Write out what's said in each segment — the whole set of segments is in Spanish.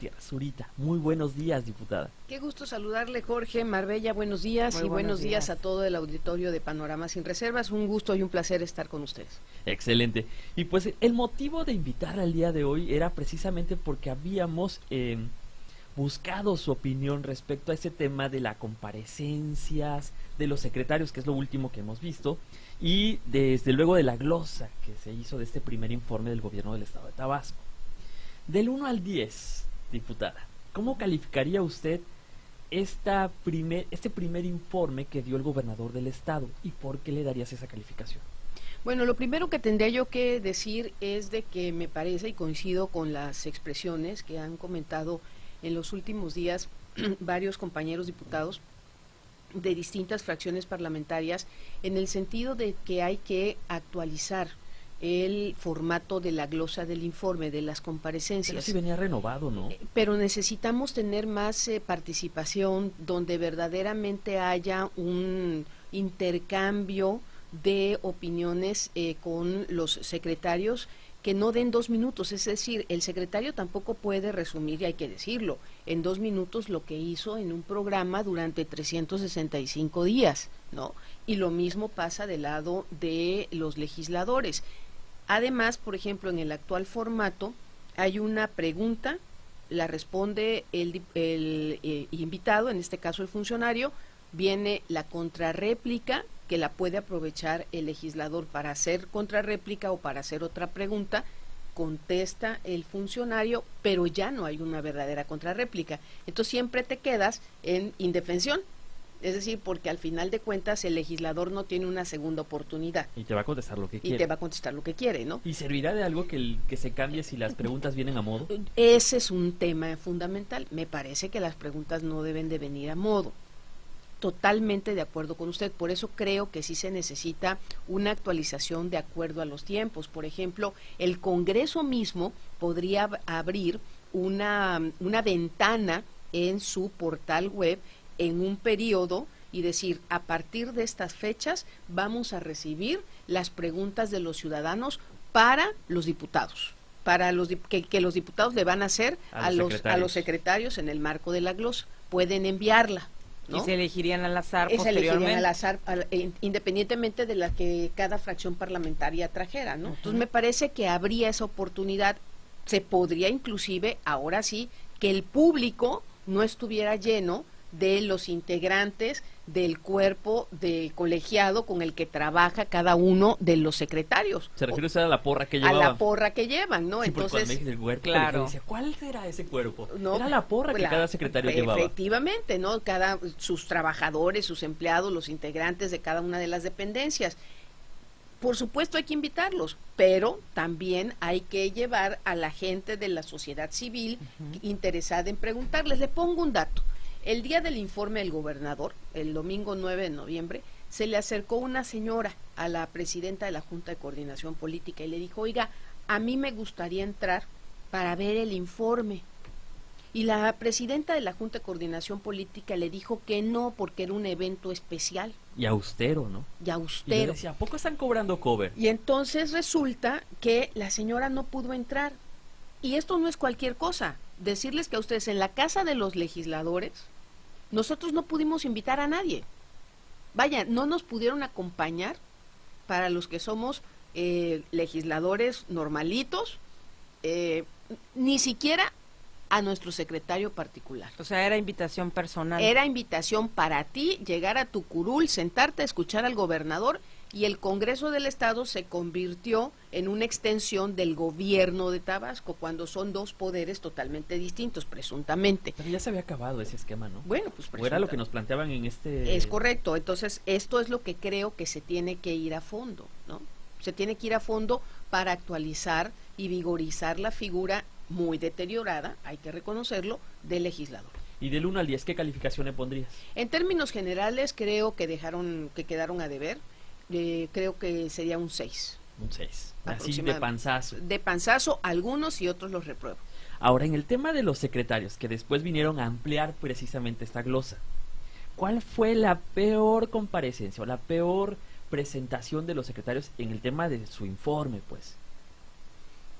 Tierra Zurita. Muy buenos días, diputada. Qué gusto saludarle, Jorge. Marbella, buenos días. Muy y buenos días días a todo el auditorio de Panorama Sin Reservas. Un gusto y un placer estar con ustedes. Excelente. Y pues el motivo de invitarla al día de hoy era precisamente porque habíamos buscado su opinión respecto a ese tema de las comparecencias de los secretarios, que es lo último que hemos visto, y desde luego de la glosa que se hizo de este primer informe del gobierno del estado de Tabasco. Del 1 al 10, diputada, ¿cómo calificaría usted este primer informe que dio el gobernador del estado y por qué le darías esa calificación? Bueno, lo primero que tendría yo que decir es de que me parece, y coincido con las expresiones que han comentado en los últimos días varios compañeros diputados de distintas fracciones parlamentarias, en el sentido de que hay que actualizar el formato de la glosa del informe, de las comparecencias. Pero sí venía renovado, ¿no? Pero necesitamos tener más participación, donde verdaderamente haya un intercambio de opiniones con los secretarios, que no den 2 minutos, es decir, el secretario tampoco puede resumir, y hay que decirlo, en 2 minutos lo que hizo en un programa durante 365 días, ¿no? Y lo mismo pasa del lado de los legisladores. Además, por ejemplo, en el actual formato hay una pregunta, la responde el invitado, en este caso el funcionario, viene la contrarréplica, que la puede aprovechar el legislador para hacer contrarréplica o para hacer otra pregunta, contesta el funcionario, pero ya no hay una verdadera contrarréplica. Entonces siempre te quedas en indefensión, es decir, porque al final de cuentas el legislador no tiene una segunda oportunidad. Y te va a contestar lo que quiere. Y te va a contestar lo que quiere, ¿no? ¿Y servirá de algo que se cambie si las preguntas vienen a modo? Ese es un tema fundamental. Me parece que las preguntas no deben de venir a modo. Totalmente de acuerdo con usted, por eso creo que sí se necesita una actualización de acuerdo a los tiempos. Por ejemplo, el Congreso mismo podría abrir una ventana en su portal web en un periodo y decir, a partir de estas fechas vamos a recibir las preguntas de los ciudadanos para los diputados, para que los diputados le van a hacer a los secretarios en el marco de la glosa. Pueden enviarla, ¿no? Y se elegirían al azar posteriormente. Se elegirían posteriormente. al azar, independientemente de la que cada fracción parlamentaria trajera, ¿no? Entonces me parece que habría esa oportunidad. Se podría inclusive, ahora sí, que el público no estuviera lleno de los integrantes del cuerpo de colegiado con el que trabaja cada uno de los secretarios. ¿Se refiere usted a la porra que llevaban? A la porra que llevan, ¿no? Sí, entonces, el cuerpo, claro. Decía, ¿cuál será ese cuerpo? No, era la porra que cada secretario llevaba. Efectivamente, ¿no? Sus trabajadores, sus empleados, los integrantes de cada una de las dependencias. Por supuesto hay que invitarlos, pero también hay que llevar a la gente de la sociedad civil interesada en preguntarles. Le pongo un dato. El día del informe del gobernador, el domingo 9 de noviembre, se le acercó una señora a la presidenta de la Junta de Coordinación Política y le dijo, oiga, a mí me gustaría entrar para ver el informe. Y la presidenta de la Junta de Coordinación Política le dijo que no, porque era un evento especial. Y austero, ¿no? Y austero. Y yo decía, ¿a poco están cobrando cover? Y entonces resulta que la señora no pudo entrar. Y esto no es cualquier cosa. Decirles que a ustedes en la Casa de los Legisladores, nosotros no pudimos invitar a nadie. Vaya, no nos pudieron acompañar para los que somos legisladores normalitos, ni siquiera a nuestro secretario particular. O sea, era invitación personal. Era invitación para ti, llegar a tu curul, sentarte a escuchar al gobernador, y el Congreso del Estado se convirtió en una extensión del gobierno de Tabasco, cuando son dos poderes totalmente distintos, presuntamente. Pero ya se había acabado ese esquema, ¿no? Bueno, pues ¿O era lo que nos planteaban en este...? Es correcto, entonces esto es lo que creo que se tiene que ir a fondo, ¿no? Se tiene que ir a fondo para actualizar y vigorizar la figura muy deteriorada, hay que reconocerlo, del legislador. Y del 1 al 10, ¿qué calificación le pondrías? En términos generales, creo que quedaron a deber. Creo que sería un 6. Un 6. Así de panzazo. De panzazo, algunos, y otros los repruebo. Ahora, en el tema de los secretarios, que después vinieron a ampliar precisamente esta glosa, ¿cuál fue la peor comparecencia o la peor presentación de los secretarios en el tema de su informe, pues?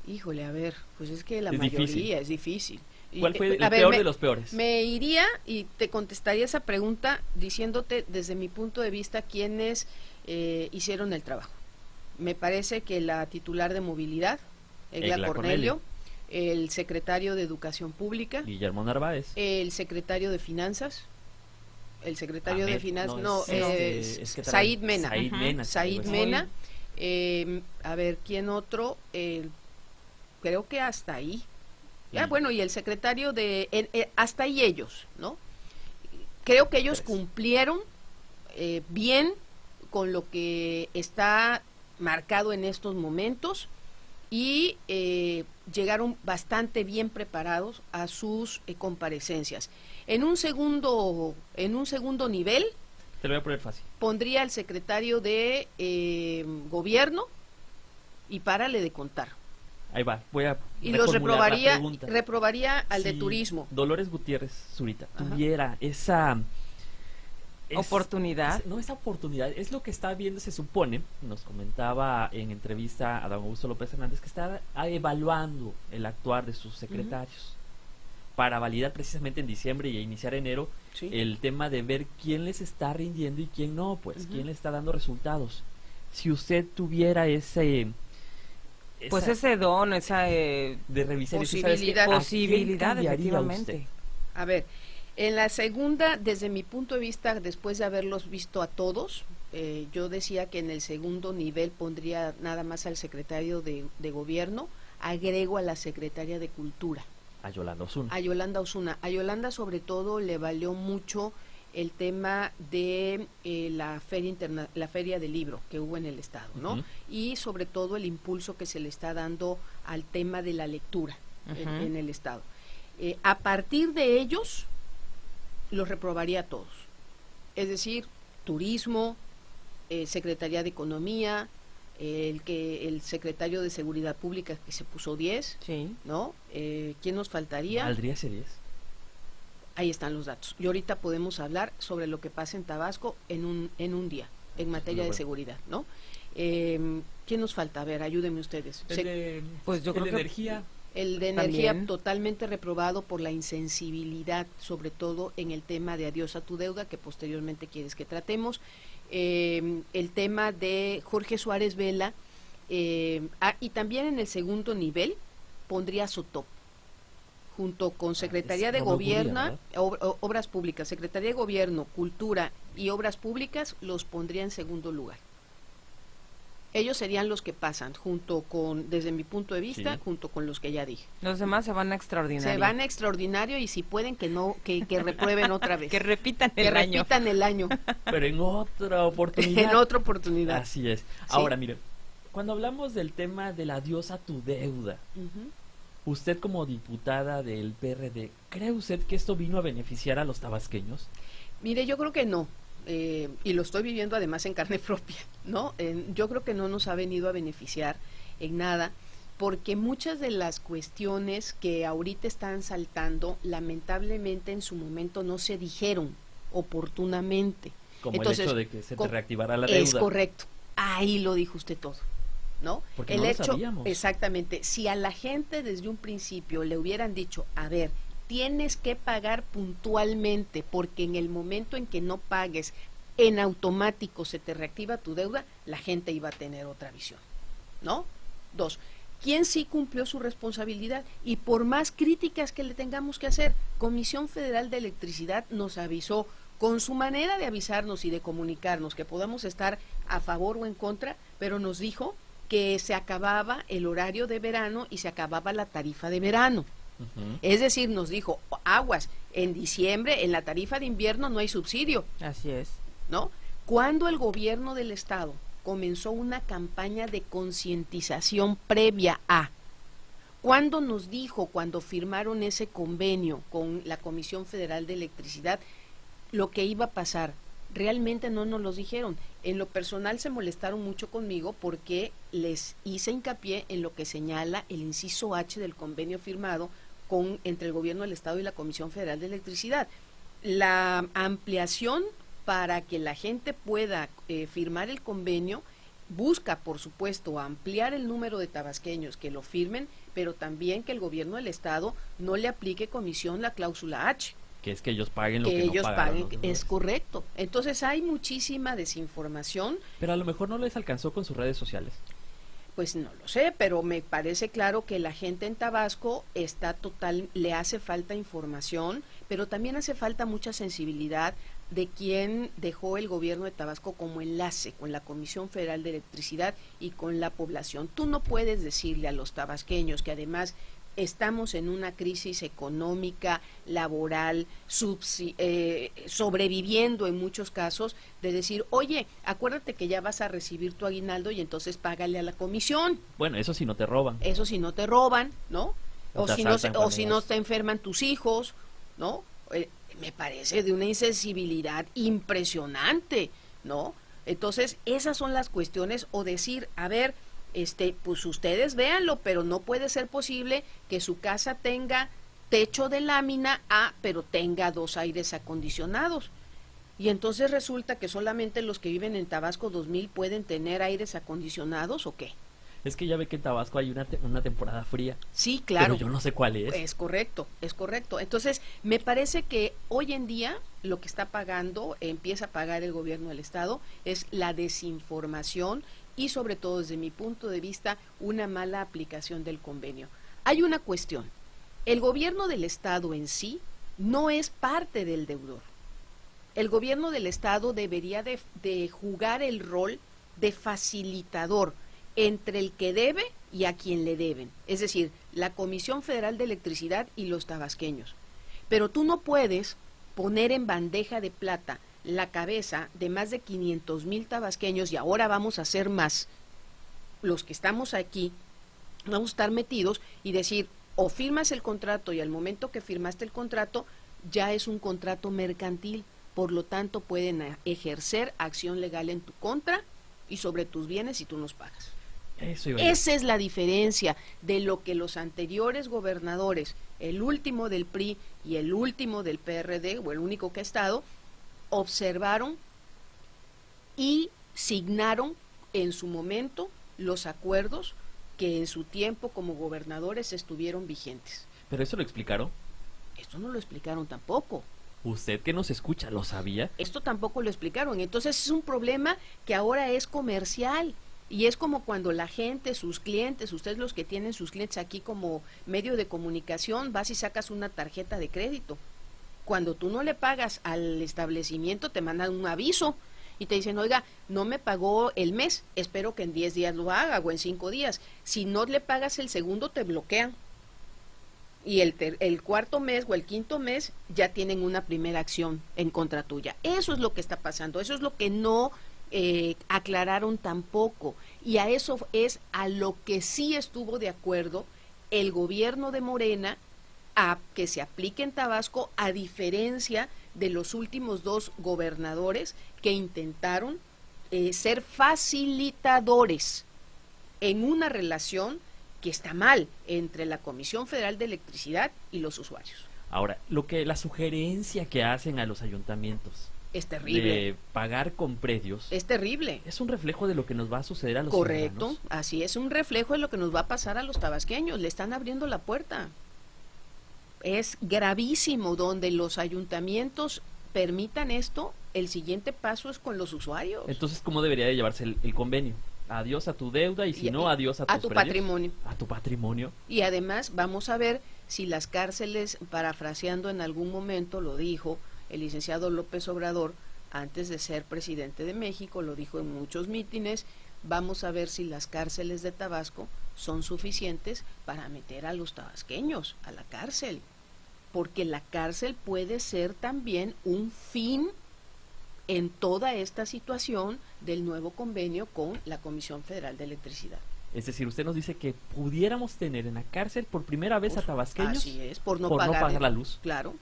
Híjole, a ver, pues es que la Es mayoría difícil. es difícil. ¿Cuál fue el A ver, peor de los peores? Me iría y te contestaría esa pregunta diciéndote desde mi punto de vista quiénes hicieron el trabajo. Me parece que la titular de movilidad, Egla Cornelio, el secretario de Educación Pública, Guillermo Narváez, el secretario de Finanzas, el secretario Ahmed, de Finanzas, es que Said Mena. Said Mena. Said sí, Mena. A ver, ¿quién otro? Creo que hasta ahí. Ya, bueno, y el secretario hasta ahí ellos, ¿no? Creo que ellos cumplieron bien con lo que está marcado en estos momentos y llegaron bastante bien preparados a sus comparecencias. En un segundo nivel, te lo voy a poner fácil. Pondría al secretario de Gobierno y párale de contar. Ahí va, voy a y los reformular reprobaría al de Si Turismo. Dolores Gutiérrez Zurita Ajá. tuviera esa oportunidad. Esa oportunidad es lo que está viendo, se supone, nos comentaba en entrevista a don Augusto López Hernández, que está evaluando el actuar de sus secretarios para validar precisamente en diciembre y iniciar enero el tema de ver quién les está rindiendo y quién no, pues quién le está dando resultados. Si usted tuviera ese don, esa de revisar posibilidad, efectivamente. A ver, en la segunda, desde mi punto de vista, después de haberlos visto a todos, yo decía que en el segundo nivel pondría nada más al secretario de Gobierno, agrego a la secretaria de Cultura. A Yolanda Osuna. A Yolanda sobre todo le valió mucho el tema de la feria del libro que hubo en el estado, ¿no? Y sobre todo el impulso que se le está dando al tema de la lectura en el estado. A partir de ellos los reprobaría a todos. Es decir, Turismo, Secretaría de Economía, el secretario de Seguridad Pública que se puso 10, ¿no? ¿Quién nos faltaría? ¿Valdría ese 10? Ahí están los datos. Y ahorita podemos hablar sobre lo que pasa en Tabasco en un día, en materia de seguridad, ¿no? ¿Quién nos falta? A ver, ayúdenme ustedes. Pues yo creo que energía. El de energía totalmente reprobado por la insensibilidad, sobre todo en el tema de adiós a tu deuda, que posteriormente quieres que tratemos. El tema de Jorge Suárez Vela, y también en el segundo nivel pondría Sotop, junto con Secretaría de Gobierno, Obras Públicas, Secretaría de Gobierno, Cultura y Obras Públicas, los pondría en segundo lugar. Ellos serían los que pasan, junto con, desde mi punto de vista, junto con los que ya dije. Los demás se van a extraordinario. Se van a extraordinario y si pueden que reprueben otra vez. Que repitan el año. Pero en otra oportunidad. En otra oportunidad. Así es. Ahora, mire, cuando hablamos del tema del adiós a tu deuda, usted como diputada del PRD, ¿cree usted que esto vino a beneficiar a los tabasqueños? Mire, yo creo que no. Y lo estoy viviendo además en carne propia, ¿no? Yo creo que no nos ha venido a beneficiar en nada, porque muchas de las cuestiones que ahorita están saltando, lamentablemente en su momento no se dijeron oportunamente. Como entonces, el hecho de que se te reactivara la deuda. Es correcto, ahí lo dijo usted todo, ¿no? Porque no lo sabíamos. Exactamente, si a la gente desde un principio le hubieran dicho, a ver, tienes que pagar puntualmente, porque en el momento en que no pagues, en automático se te reactiva tu deuda, la gente iba a tener otra visión, ¿no? 2, ¿quién sí cumplió su responsabilidad? Y por más críticas que le tengamos que hacer, Comisión Federal de Electricidad nos avisó, con su manera de avisarnos y de comunicarnos, que podamos estar a favor o en contra, pero nos dijo que se acababa el horario de verano y se acababa la tarifa de verano. Es decir, nos dijo, aguas, en diciembre, en la tarifa de invierno no hay subsidio. Así es. ¿No? Cuando el gobierno del estado comenzó una campaña de concientización previa a, cuando nos dijo, cuando firmaron ese convenio con la Comisión Federal de Electricidad, lo que iba a pasar, realmente no nos lo dijeron. En lo personal se molestaron mucho conmigo porque les hice hincapié en lo que señala el inciso H del convenio firmado entre el gobierno del estado y la Comisión Federal de Electricidad. La ampliación para que la gente pueda firmar el convenio busca, por supuesto, ampliar el número de tabasqueños que lo firmen, pero también que el gobierno del Estado no le aplique comisión la cláusula H. Que es que ellos paguen lo que que ellos no pagaron, paguen, ¿no? es correcto. Entonces hay muchísima desinformación. Pero a lo mejor no les alcanzó con sus redes sociales. Pues no lo sé, pero me parece claro que la gente en Tabasco le hace falta información, pero también hace falta mucha sensibilidad de quien dejó el gobierno de Tabasco como enlace con la Comisión Federal de Electricidad y con la población. Tú no puedes decirle a los tabasqueños que además estamos en una crisis económica, laboral, sobreviviendo en muchos casos, de decir, oye, acuérdate que ya vas a recibir tu aguinaldo y entonces págale a la comisión. Bueno, eso sí no te roban. Eso si no te roban, ¿no? O te si no, asaltan o si no vas. te enferman tus hijos, ¿no? Me parece de una insensibilidad impresionante, ¿no? Entonces, esas son las cuestiones, o decir, a ver, pues ustedes véanlo, pero no puede ser posible que su casa tenga techo de lámina, pero tenga 2 aires acondicionados. Y entonces resulta que solamente los que viven en Tabasco 2000 pueden tener aires acondicionados, ¿o qué? Es que ya ve que en Tabasco hay una temporada fría. Sí, claro. Pero yo no sé cuál es. Es correcto, es correcto. Entonces, me parece que hoy en día lo que empieza a pagar el gobierno del Estado, es la desinformación y sobre todo desde mi punto de vista una mala aplicación del convenio. Hay una cuestión, el gobierno del Estado en sí no es parte del deudor. El gobierno del Estado debería de jugar el rol de facilitador entre el que debe y a quien le deben, es decir, la Comisión Federal de Electricidad y los tabasqueños. Pero tú no puedes poner en bandeja de plata la cabeza de más de 500,000 tabasqueños, y ahora vamos a ser más los que estamos aquí, vamos a estar metidos, y decir, o firmas el contrato y al momento que firmaste el contrato ya es un contrato mercantil, por lo tanto pueden ejercer acción legal en tu contra y sobre tus bienes si tú nos pagas. Esa es la diferencia de lo que los anteriores gobernadores, el último del PRI y el último del PRD, o el único que ha estado, observaron y signaron en su momento los acuerdos que en su tiempo como gobernadores estuvieron vigentes. ¿Pero eso lo explicaron? Esto no lo explicaron tampoco. ¿Usted que nos escucha lo sabía? Esto tampoco lo explicaron. Entonces es un problema que ahora es comercial. Y es como cuando la gente, sus clientes, ustedes los que tienen sus clientes aquí como medio de comunicación, vas y sacas una tarjeta de crédito. Cuando tú no le pagas al establecimiento, te mandan un aviso y te dicen, oiga, no me pagó el mes, espero que en 10 días lo haga o en 5 días. Si no le pagas el segundo, te bloquean. Y el cuarto mes o el quinto mes ya tienen una primera acción en contra tuya. Eso es lo que está pasando, eso es lo que no aclararon tampoco. Y a eso es a lo que sí estuvo de acuerdo el gobierno de Morena, a que se aplique en Tabasco, a diferencia de los últimos 2 gobernadores que intentaron ser facilitadores en una relación que está mal entre la Comisión Federal de Electricidad y los usuarios. Ahora, la sugerencia que hacen a los ayuntamientos es terrible. De pagar con predios. Es terrible. Es un reflejo de lo que nos va a suceder a los Correcto, ciudadanos. así es, un reflejo de lo que nos va a pasar a los tabasqueños. Le están abriendo la puerta. Es gravísimo donde los ayuntamientos permitan esto. El siguiente paso es con los usuarios. Entonces, ¿cómo debería de llevarse el convenio? Adiós a tu deuda y si no, adiós a tus tu predios. patrimonio. A tu patrimonio. Y además vamos a ver si las cárceles, parafraseando en algún momento, lo dijo el licenciado López Obrador, antes de ser presidente de México, lo dijo en muchos mítines, vamos a ver si las cárceles de Tabasco son suficientes para meter a los tabasqueños a la cárcel, porque la cárcel puede ser también un fin en toda esta situación del nuevo convenio con la Comisión Federal de Electricidad. Es decir, usted nos dice que pudiéramos tener en la cárcel por primera vez a tabasqueños. Así es, por no pagar la luz. Claro.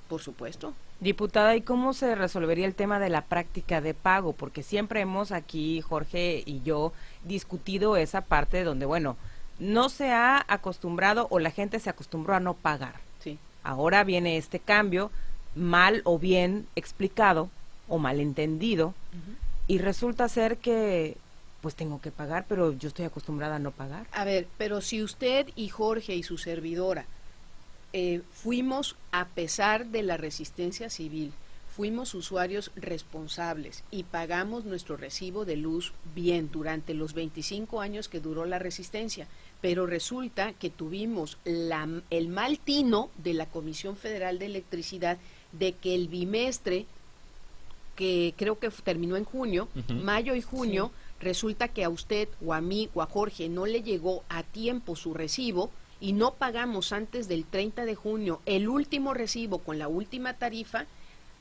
Por supuesto. Diputada, ¿y cómo se resolvería el tema de la práctica de pago? Porque siempre hemos aquí, Jorge y yo, discutido esa parte donde, bueno, no se ha acostumbrado o la gente se acostumbró a no pagar. Sí. Ahora viene este cambio, mal o bien explicado o malentendido, y resulta ser que pues tengo que pagar, pero yo estoy acostumbrada a no pagar. A ver, pero si usted y Jorge y su servidora fuimos, a pesar de la resistencia civil, fuimos usuarios responsables y pagamos nuestro recibo de luz bien durante los 25 años que duró la resistencia, pero resulta que tuvimos el mal tino de la Comisión Federal de Electricidad de que el bimestre, que creo que terminó en junio, mayo y junio, resulta que a usted o a mí o a Jorge no le llegó a tiempo su recibo y no pagamos antes del 30 de junio el último recibo con la última tarifa.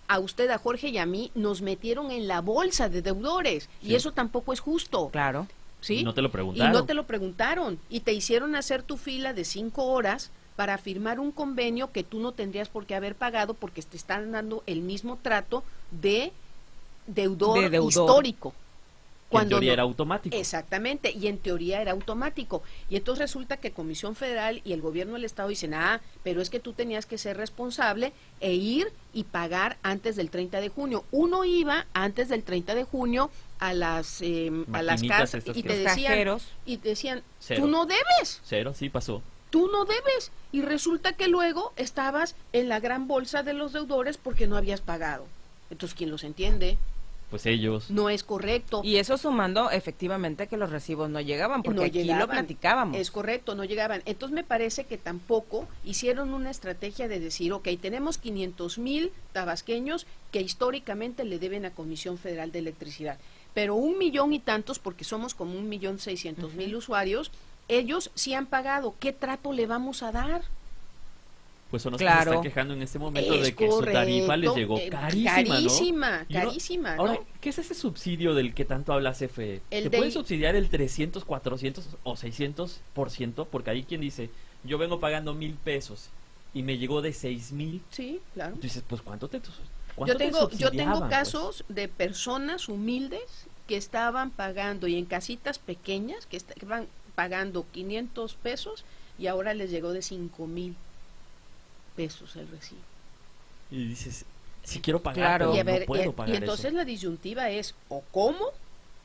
A usted, a Jorge y a mí nos metieron en la bolsa de deudores y eso tampoco es justo. Claro. ¿Sí? Y no te lo preguntaron. Y no te lo preguntaron y te hicieron hacer tu fila de 5 horas para firmar un convenio que tú no tendrías por qué haber pagado porque te están dando el mismo trato de deudor histórico. En teoría era automático. Exactamente, y en teoría era automático. Y entonces resulta que Comisión Federal y el gobierno del Estado dicen, pero es que tú tenías que ser responsable e ir y pagar antes del 30 de junio. Uno iba antes del 30 de junio a las casas y te decían, cero. Tú no debes. Cero, sí pasó. Tú no debes. Y resulta que luego estabas en la gran bolsa de los deudores porque no habías pagado. Entonces, ¿quién los entiende? Pues ellos. No es correcto. Y eso sumando efectivamente que los recibos no llegaban, porque aquí lo platicábamos. Es correcto, no llegaban. Entonces me parece que tampoco hicieron una estrategia de decir, ok, tenemos 500,000 tabasqueños que históricamente le deben a Comisión Federal de Electricidad, pero 1,000,000 y tantos, porque somos como 1,600,000 usuarios, ellos sí han pagado. ¿Qué trato le vamos a dar? Pues son los que se están quejando en este momento de que su tarifa les llegó carísima, carísima, ¿no? Ahora, ¿qué es ese subsidio del que tanto habla CFE? ¿Se puede subsidiar el 300, 400 o 600%? Porque hay quien dice, yo vengo pagando 1,000 pesos y me llegó de 6,000. Sí, claro. Entonces, pues, ¿cuánto te yo tengo casos de personas humildes que estaban pagando, y en casitas pequeñas, que estaban pagando 500 pesos y ahora les llegó de 5,000 pesos el recibo. Y dices, si quiero pagar, pero no puedo pagar. Y entonces eso. La disyuntiva es, o como,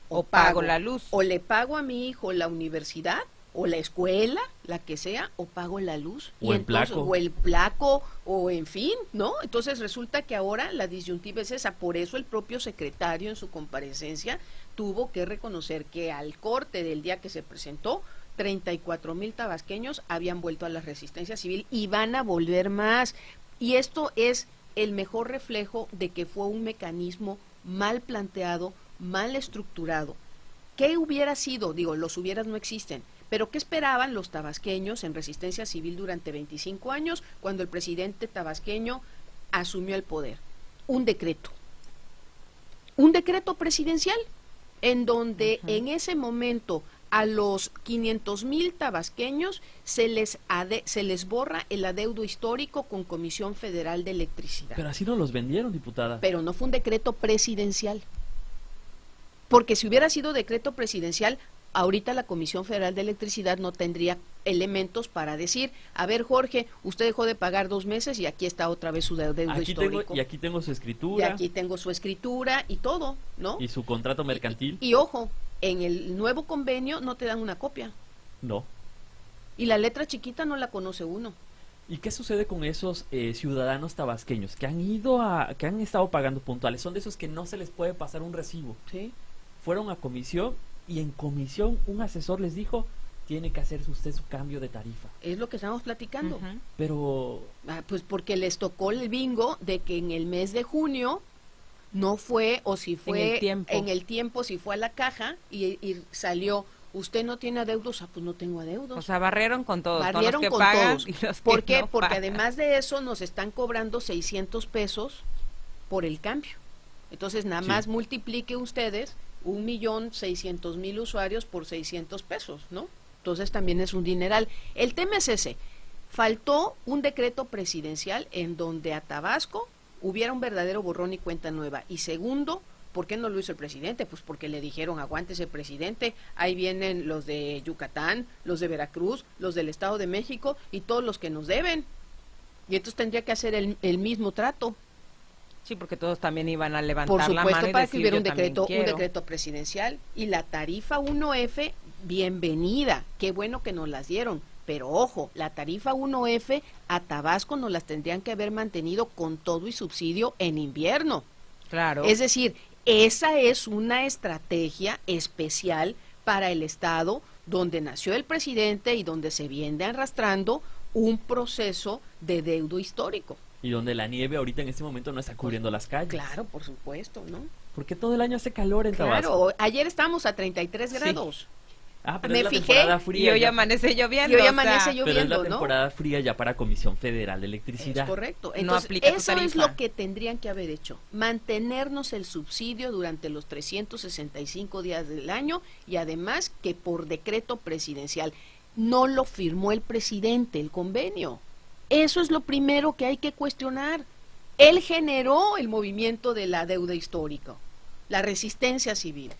o pago la luz. O le pago a mi hijo la universidad, o la escuela, la que sea, o pago la luz. O el placo. O el placo, o en fin, ¿no? Entonces resulta que ahora la disyuntiva es esa. Por eso el propio secretario en su comparecencia tuvo que reconocer que al corte del día que se presentó, 34,000 tabasqueños habían vuelto a la resistencia civil y van a volver más. Y esto es el mejor reflejo de que fue un mecanismo mal planteado, mal estructurado. ¿Qué hubiera sido? Digo, los hubieras no existen. Pero ¿qué esperaban los tabasqueños en resistencia civil durante 25 años cuando el presidente tabasqueño asumió el poder? Un decreto presidencial en donde en ese momento a los 500,000 tabasqueños se les borra el adeudo histórico con Comisión Federal de Electricidad. Pero así no los vendieron, diputada. Pero no fue un decreto presidencial. Porque si hubiera sido decreto presidencial, ahorita la Comisión Federal de Electricidad no tendría elementos para decir, a ver, Jorge, usted dejó de pagar 2 meses y aquí está otra vez su adeudo histórico. Y aquí tengo su escritura. Y aquí tengo su escritura y todo, ¿no? Y su contrato mercantil. Y ojo, en el nuevo convenio no te dan una copia. No. Y la letra chiquita no la conoce uno. ¿Y qué sucede con esos ciudadanos tabasqueños que han estado pagando puntuales? Son de esos que no se les puede pasar un recibo. Sí. Fueron a comisión y en comisión un asesor les dijo, tiene que hacer usted su cambio de tarifa. Es lo que estamos platicando. Pero... pues porque les tocó el bingo de que en el mes de junio no fue, o si fue en el tiempo, si fue a la caja y salió, usted no tiene adeudos, pues no tengo adeudos. O sea, barrieron con todos. Barrieron los que con pagan todos. Y los ¿Por que qué? no Porque pagan. además de eso nos están cobrando 600 pesos por el cambio. Entonces nada más multiplique ustedes 1,600,000 usuarios por 600 pesos, ¿no? Entonces también es un dineral. El tema es ese. Faltó un decreto presidencial en donde a Tabasco hubiera un verdadero borrón y cuenta nueva. Y segundo, ¿por qué no lo hizo el presidente? Pues porque le dijeron, aguántese presidente, ahí vienen los de Yucatán, los de Veracruz, los del Estado de México y todos los que nos deben. Y entonces tendría que hacer el mismo trato. Sí, porque todos también iban a levantar Por la mano supuesto, y para decir, que hubiera "Yo un también decreto, un quiero". decreto presidencial. Y la tarifa 1F, bienvenida, qué bueno que nos las dieron. Pero ojo, la tarifa 1F a Tabasco nos las tendrían que haber mantenido con todo y subsidio en invierno. Claro. Es decir, esa es una estrategia especial para el Estado donde nació el presidente y donde se viene arrastrando un proceso de deudo histórico. Y donde la nieve ahorita en este momento no está cubriendo las calles. Claro, por supuesto, ¿no? Porque todo el año hace calor en Tabasco. Claro, ayer estábamos a 33 Sí. grados. Ah, pero Me es la fijé, temporada Y fría. hoy ya. amanece lloviendo. Y hoy o sea, amanece Pero es la lloviendo, ¿no? temporada fría ya para Comisión Federal de Es Electricidad. correcto. No Entonces, aplica tu eso es tarifa. lo que tendrían que haber hecho. Mantenernos el subsidio durante los 365 días del año y además que por decreto presidencial. No lo firmó el presidente, el convenio. Eso es lo primero que hay que cuestionar. Él generó el movimiento de la deuda histórica, la resistencia civil.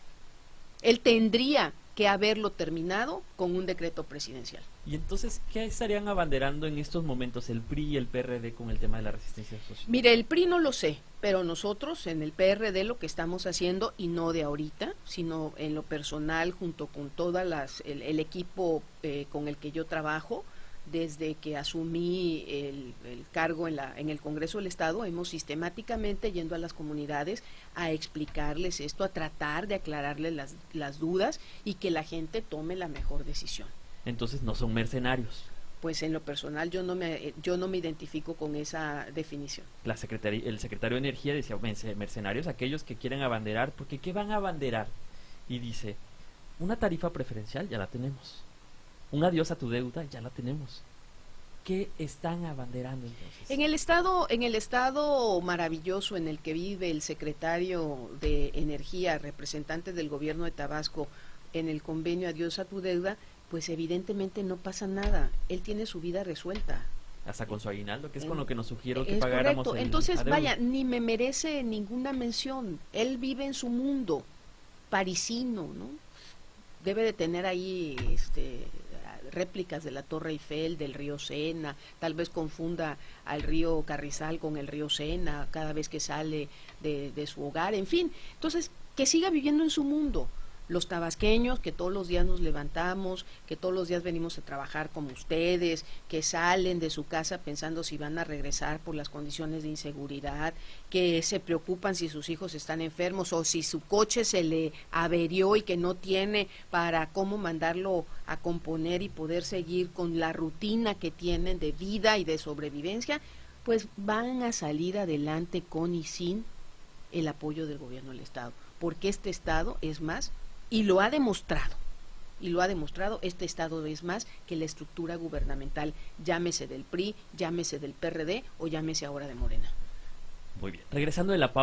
Él tendría que haberlo terminado con un decreto presidencial. Y entonces, ¿qué estarían abanderando en estos momentos el PRI y el PRD con el tema de la resistencia social? Mire, el PRI no lo sé, pero nosotros en el PRD lo que estamos haciendo, y no de ahorita, sino en lo personal, junto con todas el equipo con el que yo trabajo, desde que asumí el cargo en el Congreso del Estado, hemos sistemáticamente yendo a las comunidades a explicarles esto, a tratar de aclararles las dudas y que la gente tome la mejor decisión. Entonces no son mercenarios. Pues en lo personal yo no me identifico con esa definición. El secretario de Energía decía, mercenarios aquellos que quieren abanderar, porque ¿qué van a abanderar? Y dice, una tarifa preferencial ya la tenemos. Un adiós a tu deuda ya la tenemos. ¿Qué están abanderando entonces? En el estado maravilloso en el que vive el secretario de Energía, representante del gobierno de Tabasco, en el convenio Adiós a tu deuda, pues evidentemente no pasa nada. Él tiene su vida resuelta. Hasta con su aguinaldo, que es con lo que nos sugirió que Es pagáramos correcto. el Entonces, adeudo. vaya, ni me merece ninguna mención. Él vive en su mundo parisino, ¿no? Debe de tener ahí réplicas de la Torre Eiffel, del río Sena, tal vez confunda al río Carrizal con el río Sena cada vez que sale de su hogar, en fin. Entonces, que siga viviendo en su mundo. Los tabasqueños que todos los días nos levantamos, que todos los días venimos a trabajar como ustedes, que salen de su casa pensando si van a regresar por las condiciones de inseguridad, que se preocupan si sus hijos están enfermos o si su coche se le averió y que no tiene para cómo mandarlo a componer y poder seguir con la rutina que tienen de vida y de sobrevivencia, pues van a salir adelante con y sin el apoyo del gobierno del Estado, porque este Estado es más. Y lo ha demostrado, este Estado es más que la estructura gubernamental, llámese del PRI, llámese del PRD o llámese ahora de Morena. Muy bien. Regresando de la pausa.